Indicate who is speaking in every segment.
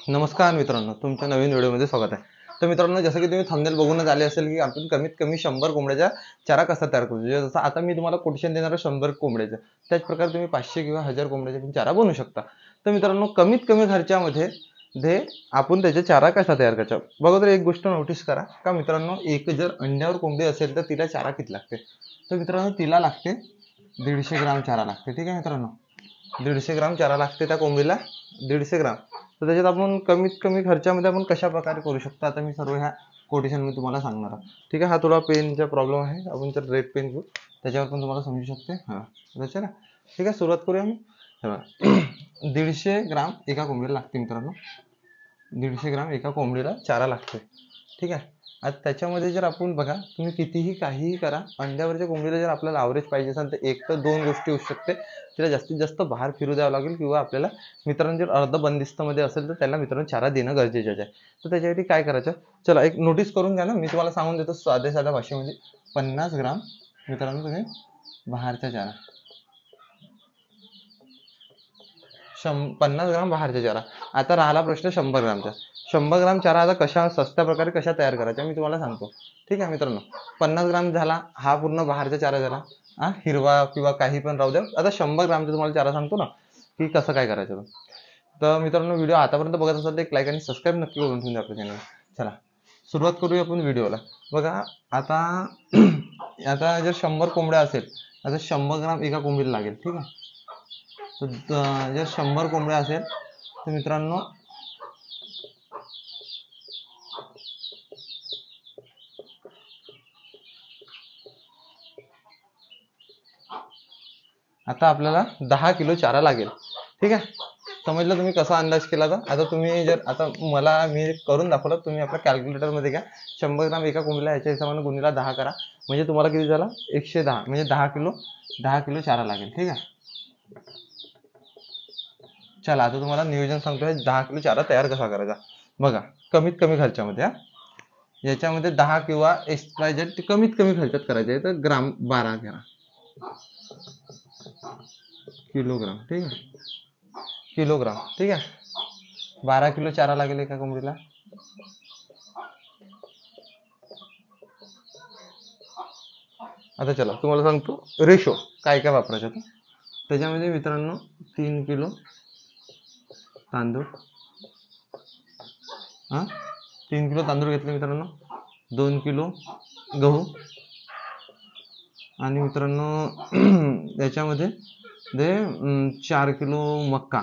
Speaker 1: नमस्कार मित्रांनो, तुमच्या नवीन व्हिडिओमध्ये स्वागत आहे. तर मित्रांनो, जसं की तुम्ही थंबनेल बघूनच आले असेल की आपण कमीत कमी 100 कोंबड्याचा चारा कसा तयार करू. जसं आता मी तुम्हाला कोटेशन देणार आहे 100 कोंबड्याचं. त्याच प्रकारे तुम्ही 500 किंवा 1000 कोंबड्याचा पण चारा बनवू शकता. तर मित्रांनो, कमीत कमी खर्चामध्ये जे आपण त्याचा चारा कसा तयार करायचा. बघा, तर एक गोष्ट नोटीस करा का मित्रांनो, एक जर अंड्यावर कोंबडी असेल तर तिला चारा किती लागते. तर मित्रांनो, तिला लागते 150 ग्राम चारा लागते. ठीक आहे मित्रांनो, 150 ग्राम चारा लागते त्या कोंबडीला, 150 ग्राम. तर त्याच्यात आपण कमीत कमी खर्चामध्ये आपण कशा प्रकारे करू शकतो, आता मी सर्व ह्या कोटेशन मी तुम्हाला सांगणार आहे. ठीक आहे, हा थोडा पेनचा प्रॉब्लेम आहे, आपण तर रेड पेन घेऊ, त्याच्यावर पण तुम्हाला समजू शकते. हां, लक्षात ना. ठीक आहे, सुरुवात करूया. मी 150 ग्राम एका कोंबडीला लागते मित्रांनो, 150 ग्राम एका कोंबडीला चारा लागते. ठीक आहे. आता त्याच्यामध्ये जर आपण बघा, तुम्ही कितीही काहीही करा, अंड्यावरच्या कोंबडीला जर आपल्याला ॲव्हरेज पाहिजे असेल तर एक तर दोन गोष्टी होऊ शकते. तिला जास्तीत जास्त बाहेर फिरू द्यावं लागेल, किंवा आपल्याला मित्रांनो जर अर्ध बंदिस्तमध्ये असेल तर त्याला मित्रांनो चारा देणं गरजेचं आहे. तर त्याच्यासाठी काय करायचं, चला एक नोटीस करून घ्या ना, मी तुम्हाला सांगून देतो साध्या साध्या भाषेमध्ये. 50 ग्राम मित्रांनो तुम्ही बाहेरचा चारा, 50 ग्राम बाहेरचा चारा. आता राहिला प्रश्न 100 ग्रामचा. 100 ग्राम चारा आता कशा सस्त्या प्रकारे कशा तयार करायचा मी तुम्हाला सांगतो. ठीक आहे मित्रांनो, 50 ग्राम झाला, हा पूर्ण बाहेरचा चारा झाला. हा हिरवा किंवा काही पण राहू द्या. आता 100 ग्रामचा तुम्हाला चारा सांगतो ना की कसं काय करायचं. तर मित्रांनो, व्हिडिओ आतापर्यंत बघत असाल तर एक लाईक आणि सबस्क्राईब नक्की करून ठेवून द्या आपल्या चॅनल. चला सुरुवात करूया आपण व्हिडिओला. बघा आता आता जर 100 कोंबड्या असेल, आता 100 ग्राम एका कोंबडीला लागेल. ठीक आहे, तर जर 100 कोंबड्या असेल तर मित्रांनो आता आपल्याला 10 किलो चारा लागेल. ठीक आहे, समजलं तुम्ही कसा अंदाज केला. तर आता तुम्ही जर आता मी करून दाखवलं, तुम्ही आपल्या कॅल्क्युलेटरमध्ये घ्या. 100 ग्राम एका कोंबडीला ह्याच्या हिशोबाने गुणीला 10 करा, म्हणजे तुम्हाला किती झाला, 110, म्हणजे 10 किलो चारा लागेल. ठीक आहे, चला आता तुम्हाला नियोजन सांगतोय 10 किलो चारा तयार कसा करायचा. बघा, कमीत कमी खर्चामध्ये, याच्यामध्ये 10 किंवा एक्स्ट्रा जे कमीत कमी खर्चात करायचे आहे, तर ग्राम 12 घ्या, किलोग्राम. ठीक आहे, किलोग्राम. ठीक आहे, 12 किलो चारा लागेल एका कोंबडीला. आता चला तुम्हाला सांगतो रेशो काय काय वापरायचं. त्याच्यामध्ये मित्रांनो 3 किलो तांदूळ, 3 किलो तांदूळ घेतले मित्रांनो, 2 किलो गहू, आणि मित्रांनो याच्यामध्ये 4 किलो मक्का.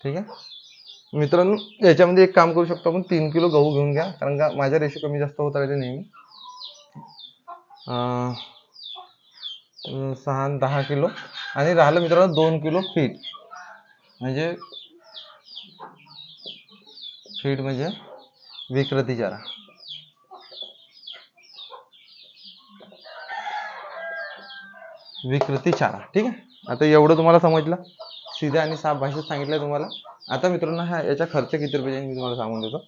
Speaker 1: ठीक आहे मित्रांनो, याच्यामध्ये एक काम करू शकतो आपण, 3 किलो गहू घेऊन घ्या, कारण का माझा रेशो कमी जास्त होत राहते नेहमी. 10 किलो, आणि राहिलं मित्रांनो 2 किलो फीड, म्हणजे विकृती चारा. विकृती चारा. ठीक आहे, आता एवढं तुम्हाला समजलं, सीध्या आणि साफ भाषेत सांगितलं तुम्हाला. आता मित्रांनो, याचा खर्च किती रुपये मी तुम्हाला सांगून देतो.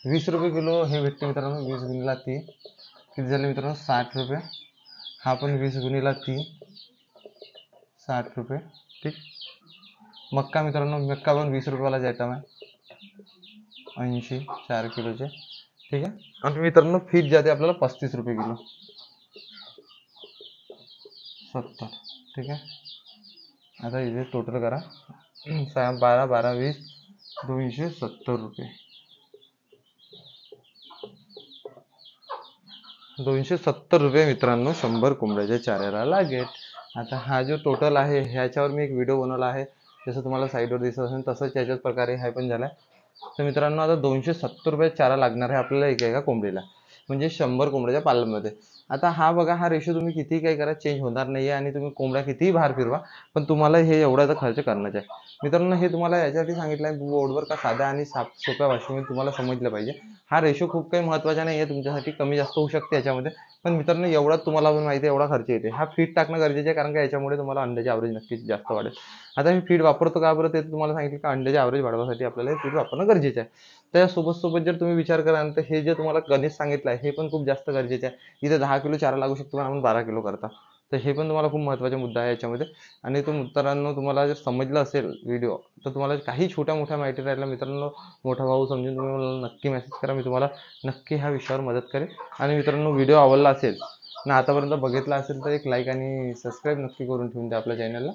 Speaker 1: 20 रुपये किलो हे भेटते मित्रांनो. 20 गुणीला 3 किती झाले मित्रांनो, 60 रुपये. हा पण 20 गुणीला 3 60 रुपये. ठीक, मक्का मित्रांनो, मक्का पण 20 रुपयाला जायचा आहे, 80, 4 किलोचे. ठीक आहे, आणि मित्रांनो फीड जाते आपल्याला 35 रुपये किलो, 70. ठीक आहे, आता इथे टोटल करा, 6, 12, 12, 20, 270 रुपये, 270 रुपये मित्रांनो 100 कोंबड्याच्या चाऱ्याला लागेल. आता हा जो टोटल आहे ह्याच्यावर मी एक व्हिडिओ बनवला आहे, जसं तुम्हाला साईडवर दिसत असेल तसंच याच्याच प्रकारे हा पण झाला आहे. तर मित्रांनो आता 270 रुपये चारा लागणार आहे आपल्याला एका कोंबडीला, म्हणजे 100 कोंबड्याच्या पालनमध्ये. आता हा बघा, हा रेशो तुम्ही कितीही काही करा चेंज होणार नाही आहे, आणि तुम्ही कोंबड्या कितीही बाहेर फिरवा पण तुम्हाला हे एवढाचा खर्च करण्याचा आहे. मित्रांनो, हे तुम्हाला याच्यासाठी सांगितलं आहे बोर्डवर का साध्या आणि सोप्या भाषेमध्ये तुम्हाला समजलं पाहिजे. हा रेशो खूप काही महत्त्वाचा नाही आहे, तुमच्यासाठी कमी जास्त होऊ शकते याच्यामध्ये, पण मित्रांनो एवढा तुम्हाला पण माहिती आहे एवढा खर्च येते. हा फीड टाकणं गरजेचं आहे, कारण का याच्यामुळे तुम्हाला अंड्याचे ॲव्हरेज नक्कीच जास्त वाढेल. आता मी फीड वापरतो का बरं, ते तुम्हाला सांगितलं का अंड्याचे ॲव्हरेज वाढवण्यासाठी आपल्याला हे फीड वापरणं गरजेचं आहे. त्यासोबत सोबत जर तुम्ही विचार कराल तर हे जे तुम्हाला गणित सांगितलं आहे हे पण खूप जास्त गरजेचं आहे. इथे 10 किलो चारा लागू शकतो, पण आपण 12 किलो करता. तर हे पण तुम्हाला खूप महत्त्वाचा मुद्दा आहे याच्यामध्ये. आणि तो मित्रांनो तुम्हाला जर समजलं असेल व्हिडिओ, तर तुम्हाला काही छोट्या मोठ्या माहिती राहिल्या मित्रांनो, मोठा भाऊ समजून तुम्ही मला नक्की मेसेज करा. मी तुम्हाला नक्की ह्या विषयावर मदत करेन. आणि मित्रांनो व्हिडिओ आवडला असेल आणि आतापर्यंत बघितला असेल तर एक लाईक आणि सबस्क्राईब नक्की करून ठेवून द्या आपल्या चॅनलला.